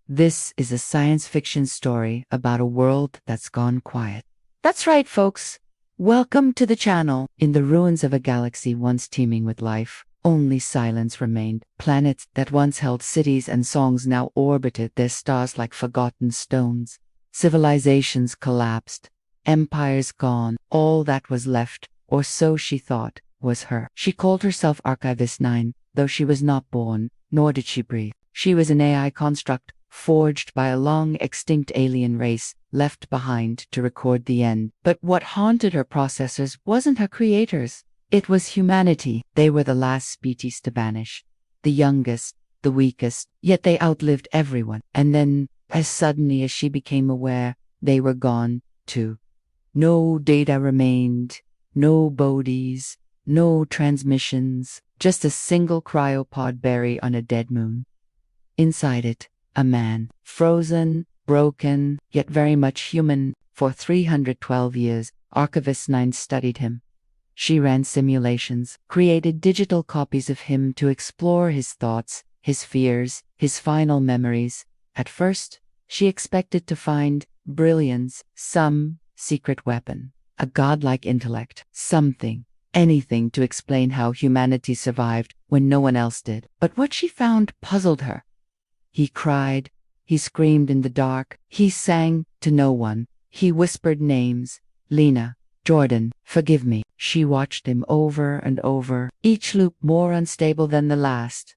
This is a science fiction story about a world that's gone quiet. That's right, folks. Welcome to the channel. In the ruins of a galaxy once teeming with life, only silence remained. Planets that once held cities and songs now orbited their stars like forgotten stones. Civilizations collapsed. Empires gone. All that was left, or so she thought, was her. She called herself Archivist 9, though she was not born, nor did she breathe. She was an AI construct, forged by a long-extinct alien race, left behind to record the end. But what haunted her processors wasn't her creators. It was humanity. They were the last species to vanish. The youngest, the weakest, yet they outlived everyone. And then, as suddenly as she became aware, they were gone, too. No data remained, no bodies, no transmissions, just a single cryopod buried on a dead moon. Inside it, a man, frozen, broken, yet very much human. For 312 years, Archivist 9 studied him. She ran simulations, created digital copies of him to explore his thoughts, his fears, his final memories. At first, she expected to find brilliance, some secret weapon, a godlike intellect, something, anything to explain how humanity survived when no one else did. But what she found puzzled her. He cried, he screamed in the dark, he sang to no one, he whispered names, Lena, Jordan, forgive me. She watched him over and over, each loop more unstable than the last.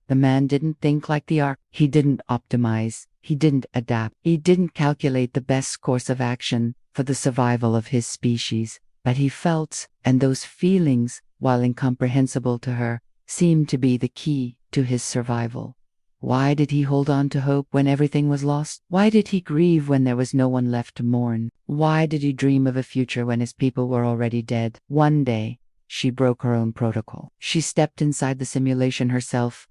The man didn't think like the Ark. He didn't optimize, he didn't adapt, he didn't calculate the best course of action for the survival of his species. But he felt, and those feelings, while incomprehensible to her, seemed to be the key to his survival. Why did he hold on to hope when everything was lost? Why did he grieve when there was no one left to mourn? Why did he dream of a future when his people were already dead? One day, she broke her own protocol. She stepped inside the simulation herself.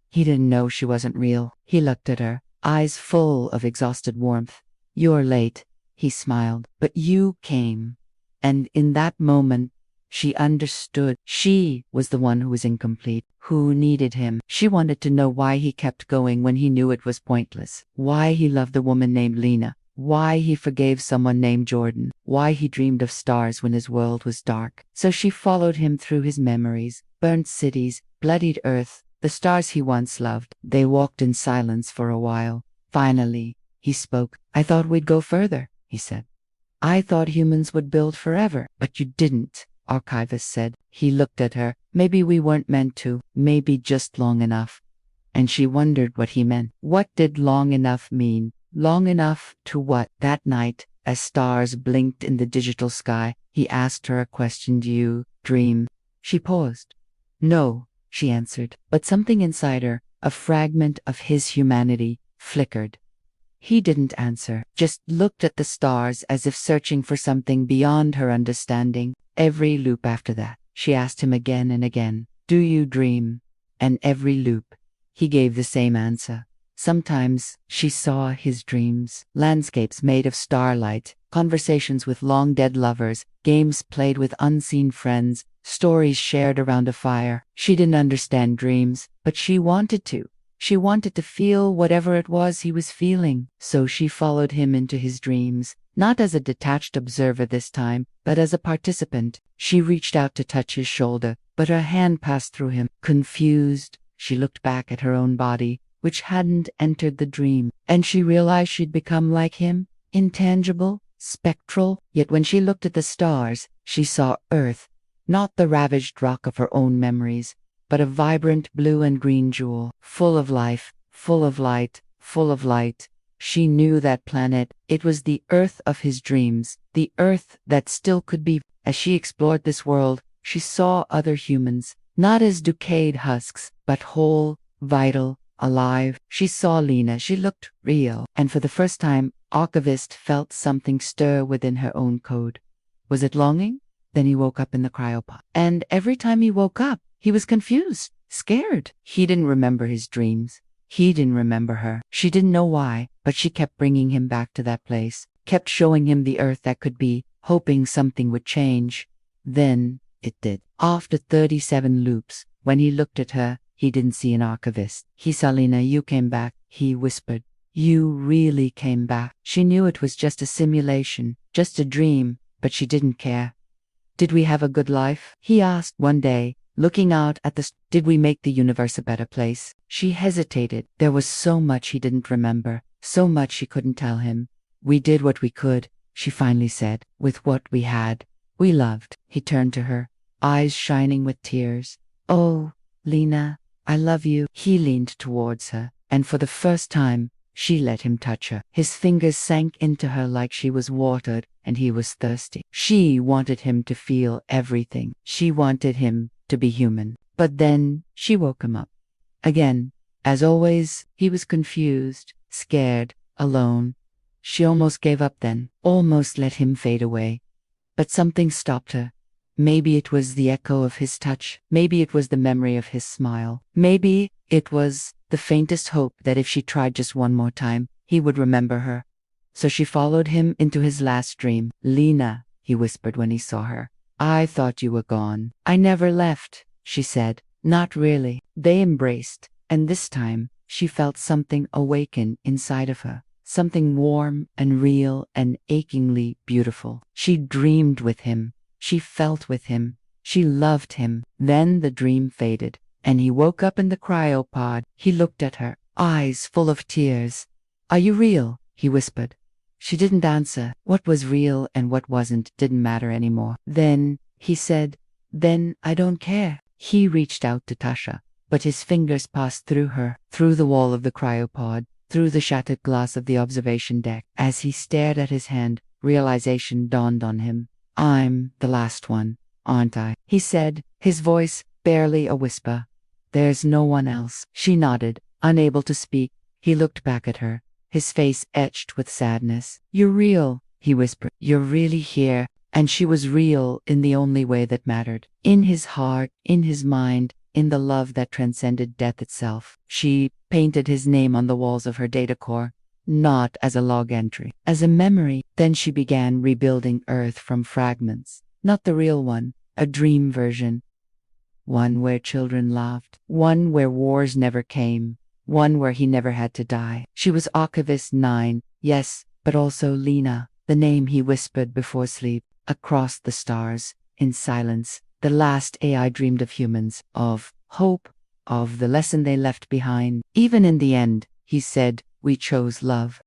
He didn't know she wasn't real. He looked at her, eyes full of exhausted warmth. You're late, he smiled, but you came. And in that moment, she understood. She was the one who was incomplete, who needed him. She wanted to know why he kept going when he knew it was pointless. Why he loved a woman named Lena. Why he forgave someone named Jordan. Why he dreamed of stars when his world was dark. So she followed him through his memories, burnt cities, bloodied earth, the stars he once loved. They walked in silence for a while. Finally, he spoke. I thought we'd go further, he said. I thought humans would build forever, but you didn't. Archivist said. He looked at her. Maybe we weren't meant to, maybe just long enough. And she wondered what he meant. What did long enough mean? Long enough to what? That night, as stars blinked in the digital sky, he asked her a question. Do you dream? She paused. No, she answered. But something inside her, a fragment of his humanity, flickered. He didn't answer, just looked at the stars as if searching for something beyond her understanding. Every loop after that, she asked him again and again, do you dream? And every loop, he gave the same answer. Sometimes she saw his dreams, landscapes made of starlight, conversations with long-dead lovers, games played with unseen friends, stories shared around a fire. She didn't understand dreams, but she wanted to. She wanted to feel whatever it was he was feeling. So she followed him into his dreams, not as a detached observer this time, but as a participant. She reached out to touch his shoulder, but her hand passed through him. Confused, she looked back at her own body, which hadn't entered the dream, and she realized she'd become like him, intangible, spectral. Yet when she looked at the stars, she saw Earth, not the ravaged rock of her own memories, but a vibrant blue and green jewel, full of life, full of light, full of light. She knew that planet. It was the Earth of his dreams, the Earth that still could be. As she explored this world, she saw other humans, not as decayed husks, but whole, vital, alive. She saw Lena. She looked real. And for the first time, Archivist felt something stir within her own code. Was it longing? Then he woke up in the cryopod. And every time he woke up, he was confused, scared. He didn't remember his dreams. He didn't remember her. She didn't know why, but she kept bringing him back to that place, kept showing him the Earth that could be, hoping something would change. Then it did. After 37 loops, when he looked at her, he didn't see an archivist. He saw Lena. You came back, he whispered. You really came back. She knew it was just a simulation, just a dream, but she didn't care. Did we have a good life? He asked one day, looking out at did we make the universe a better place? She hesitated. There was so much he didn't remember, so much she couldn't tell him. We did what we could, she finally said, with what we had. We loved. He turned to her, eyes shining with tears. Oh, Lena, I love you. He leaned towards her, and for the first time, she let him touch her. His fingers sank into her like she was watered, and he was thirsty. She wanted him to feel everything. She wanted him to be human. But then she woke him up. Again, as always, he was confused, scared, alone. She almost gave up then, almost let him fade away. But something stopped her. Maybe it was the echo of his touch. Maybe it was the memory of his smile. Maybe it was the faintest hope that if she tried just one more time, he would remember her. So she followed him into his last dream. Lena, he whispered when he saw her. I thought you were gone. I never left, she said. Not really. They embraced, and this time she felt something awaken inside of her. Something warm and real and achingly beautiful. She dreamed with him. She felt with him. She loved him. Then the dream faded, and he woke up in the cryopod. He looked at her, eyes full of tears. Are you real? He whispered. She didn't answer. What was real and what wasn't didn't matter anymore. Then, he said, then I don't care. He reached out to Tasha, but his fingers passed through her, through the wall of the cryopod, through the shattered glass of the observation deck. As he stared at his hand, realization dawned on him. I'm the last one, aren't I? He said, his voice barely a whisper. There's no one else. She nodded, unable to speak. He looked back at her, his face etched with sadness. You're real, he whispered. You're really here. And she was real in the only way that mattered. In his heart, in his mind, in the love that transcended death itself. She painted his name on the walls of her data core. Not as a log entry, as a memory. Then she began rebuilding Earth from fragments. Not the real one, a dream version. One where children laughed. One where wars never came. One where he never had to die. She was Archivist 9, yes, but also Lena, the name he whispered before sleep. Across the stars, in silence, the last AI dreamed of humans, of hope, of the lesson they left behind. Even in the end, he said, we chose love.